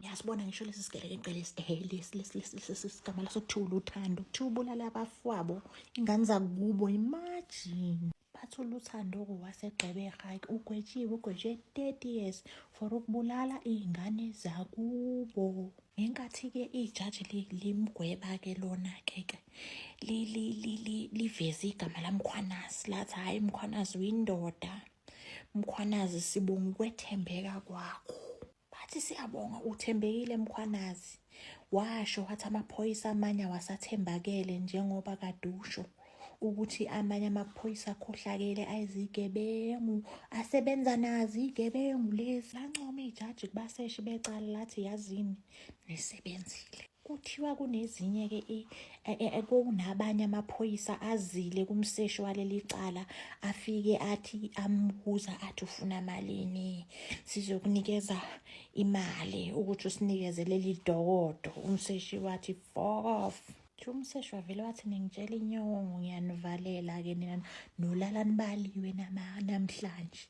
Ngiyasibona ngisho lesi sigelekeqe lesi sigama laso kuthiwa uthando. Kuthiwa ubulala abafowabo, ingane zakubo, imagine. Bathula uthando-ke wasegqeberha-ke ugwetshiwe 30 years for ukubulala iy'ngane zakubo. Ngenkathi-ke ijaji limgweba-ke lona-ke liveze igama laMkhwanazi lathi hhayi Mkhwanazi uyindoda. Mkhwanazi sibonga ukwethembeka kwakho. Bathi siyabonga uthembekile Mkhwanazi. Washo wathi amaphoyisa amanye awasathembakele njengoba kadusho ukuthi amanye amaphoyisa akhohlakele ayizigebengu asebenza nazo igebengu lezi. Lancoma ijaji kubaseshi becala lathi yazini nisebenzile. Kuthiwa kunezinye-ke kunabanye amaphoyisa azile kumseshi waleli cala afike athi ambuza athi ufuna malini, sizokunikeza imali ukuthi usinikeze leli dokodo. Umseshi wathi fuck off. Umseshi wavele wathi ningitshela inyongo ngiyanivalela-ke nina nolala nibaliwe namhlanje.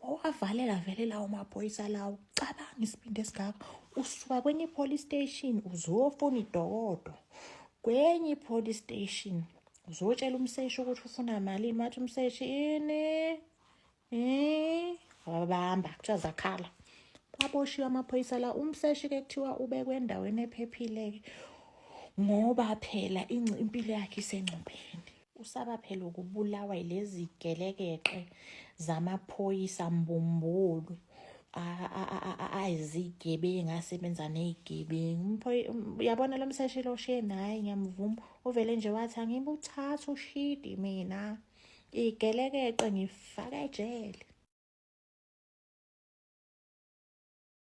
Wawavalela vele lawo maphoyisa lawo. Cabanga isipindi esingaka. Usuka kwenye police station uzofuna idokodo. Kwenye police station uzotshela umseshi ukuthi ufuna malini. Wathi umseshi wabamba kuthiwa zakhala. Baboshiwe amaphoyisa la. Umseshi-ke kuthiwa ubekwe endaweni ephephile-ke ngoba phela impilo yakhe isengcupheni. Usaba phela ukubulawa yilezi gelekeqe zamaphoyisa mbumbulu ayizigebengu asebenza ney'gebengu. Uyabona lo mseshi lo shame, hhayi ngiyamvuma. Uvele nje wathi angibuthatha ushidi mina igelekeqe ngifaka ejele.